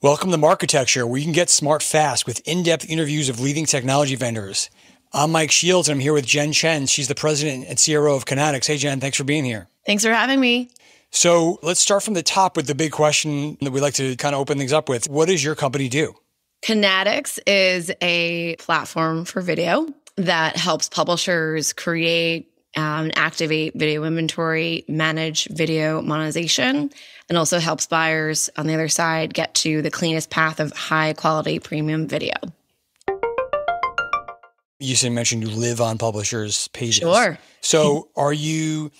Welcome to Marketecture, where you can get smart fast with in-depth interviews of leading technology vendors. I'm Mike Shields, and I'm here with Jenn Chen. She's the president and CRO of Connatix. Hey, Jen, thanks for being here. Thanks for having me. So let's start from the top with the big question that we like to kind of open things up with. What does your company do? Connatix is a platform for video that helps publishers create and activate video inventory, manage video monetization, and also helps buyers on the other side get to the cleanest path of high quality premium video. You mentioned you live on publishers' pages. Sure. So are you,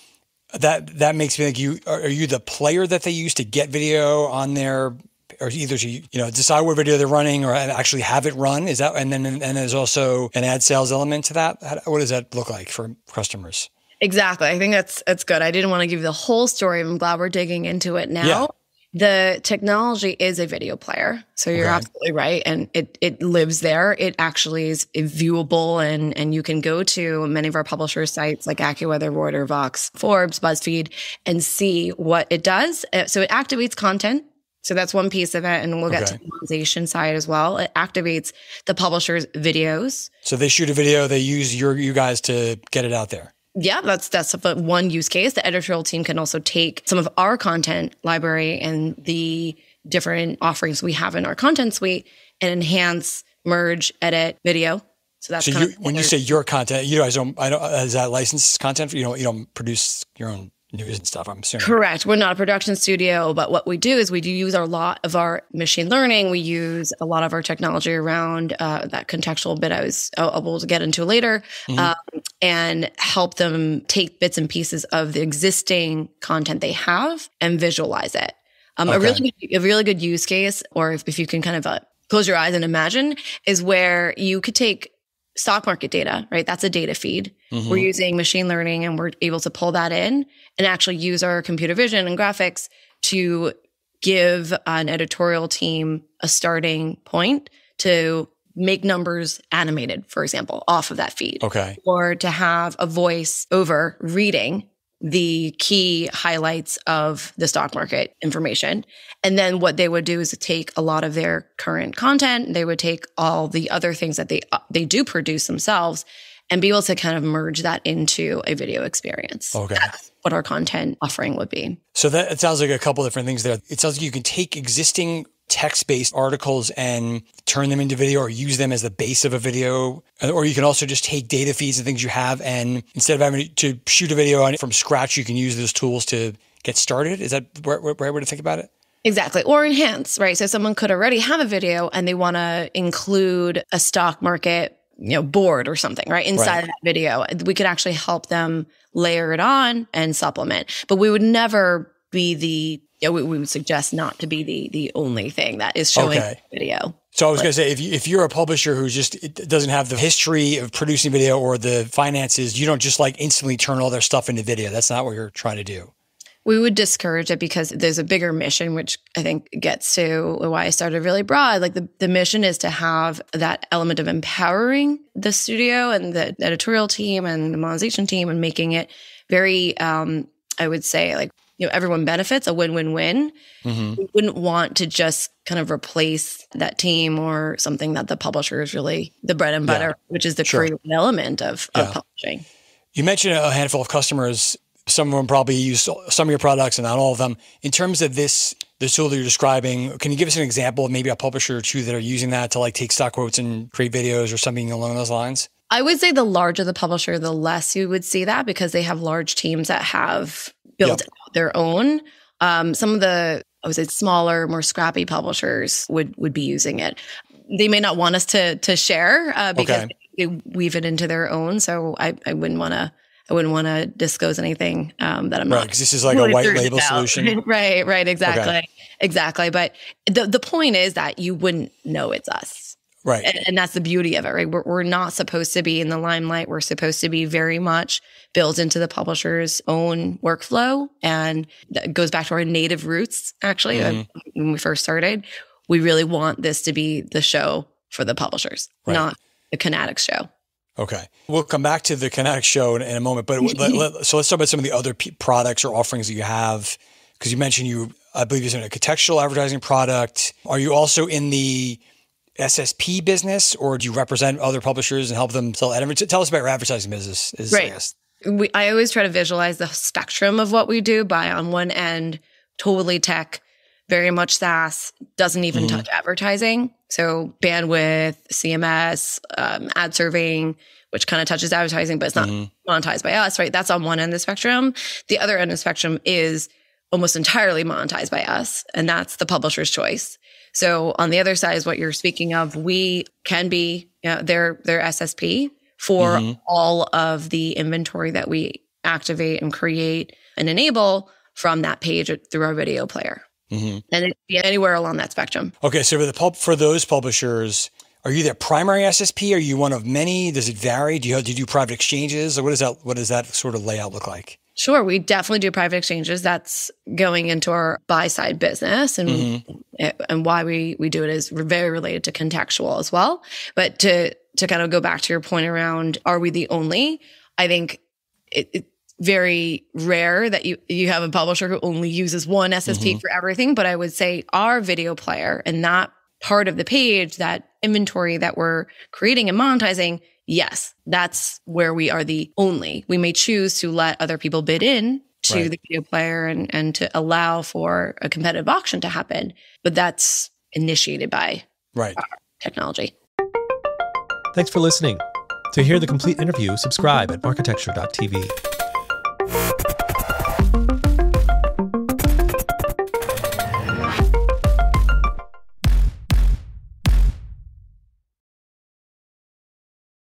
that makes me think are you the player that they use to get video on their, or either to, decide what video they're running or actually have it run? Is that, and there's also an ad sales element to that? What does that look like for customers? Exactly. I think that's good. I didn't want to give you the whole story. I'm glad we're digging into it now. Yeah. The technology is a video player. So you're absolutely right. And it lives there. It actually is viewable and you can go to many of our publisher sites like AccuWeather, Reuters, Vox, Forbes, BuzzFeed, and see what it does. So it activates content. So that's one piece of it. And we'll get to the monetization side as well. It activates the publisher's videos. So they shoot a video, they use you guys to get it out there. Yeah, that's one use case. The editorial team can also take some of our content library and the different offerings we have in our content suite and enhance, merge, edit video. So that's when you say your content, you guys don't. Is that licensed content? You don't produce your own news and stuff, I'm assuming. Correct. We're not a production studio, but what we do is we do use a lot of our machine learning. We use a lot of our technology around that contextual bit I will get into later, and help them take bits and pieces of the existing content they have and visualize it. A really good use case, or if you can kind of close your eyes and imagine, is where you could take stock market data, right? That's a data feed. We're using machine learning and we're able to pull that in and actually use our computer vision and graphics to give an editorial team a starting point to make numbers animated, for example, off of that feed. Okay. Or to have a voice over reading the key highlights of the stock market information. And then what they would do is take a lot of their current content. They would take all the other things that they do produce themselves and be able to kind of merge that into a video experience. Okay. That's what our content offering would be. So that it sounds like a couple different things there. It sounds like you can take existing text-based articles and turn them into video or use them as the base of a video. Or you can also just take data feeds and things you have, and instead of having to shoot a video from scratch, you can use those tools to get started. Is that the right way to think about it? Exactly. Or enhance, right? So someone could already have a video and they want to include a stock market board or something, right? Inside of that video. We could actually help them layer it on and supplement. But we would never be we would suggest not to be the only thing that is showing video. So I was going to say, if you're a publisher who doesn't have the history of producing video or the finances, you don't just instantly turn all their stuff into video. That's not what you're trying to do. We would discourage it because there's a bigger mission, which I think gets to why I started really broad. The mission is to have that element of empowering the studio and the editorial team and the monetization team and making it very, I would say, everyone benefits, a win-win-win. We wouldn't want to just kind of replace that team or something that the publisher is really the bread and butter, which is the creative element of publishing. You mentioned a handful of customers. Some of them probably use some of your products and not all of them. In terms of the tool that you're describing, can you give us an example of maybe a publisher or two that are using that to take stock quotes and create videos or something along those lines? I would say the larger the publisher, the less you would see that because they have large teams that have built out their own. Some of the, I would say, smaller, more scrappy publishers would be using it. They may not want us to share because they weave it into their own. So I wouldn't want to disclose anything that I'm not. Because this is like a white label solution. Right. Exactly. But the point is that you wouldn't know it's us. Right. And that's the beauty of it, right? We're not supposed to be in the limelight. We're supposed to be very much built into the publisher's own workflow. And that goes back to our native roots, actually. When we first started, we really want this to be the show for the publishers, not the Connatix show. Okay. We'll come back to the Connatix show in a moment. But so let's talk about some of the other products or offerings that you have. Because you mentioned you I believe you're doing a contextual advertising product. Are you also in the SSP business, or do you represent other publishers and help them sell ad? Tell us about your advertising business. Right. I always try to visualize the spectrum of what we do by, on one end, totally tech, very much SaaS, doesn't even touch advertising. So bandwidth, CMS, ad serving, which kind of touches advertising, but it's not monetized by us, right? That's on one end of the spectrum. The other end of the spectrum is almost entirely monetized by us, and that's the publisher's choice. So on the other side is what you're speaking of. We can be their SSP for all of the inventory that we activate and create and enable from that page through our video player. And it can be anywhere along that spectrum. Okay, so for those publishers, are you their primary SSP? Are you one of many? Does it vary? Do you do private exchanges? Or what does that sort of layout look like? Sure, we definitely do private exchanges. That's going into our buy-side business, and why we do it is very related to contextual as well. But to kind of go back to your point around, are we the only? I think it's very rare that you have a publisher who only uses one SSP for everything. But I would say our video player and that part of the page, that inventory that we're creating and monetizing, yes, that's where we are the only. We may choose to let other people bid in to the video player and to allow for a competitive auction to happen. But that's initiated by our technology. Thanks for listening. To hear the complete interview, subscribe at marketecture.tv.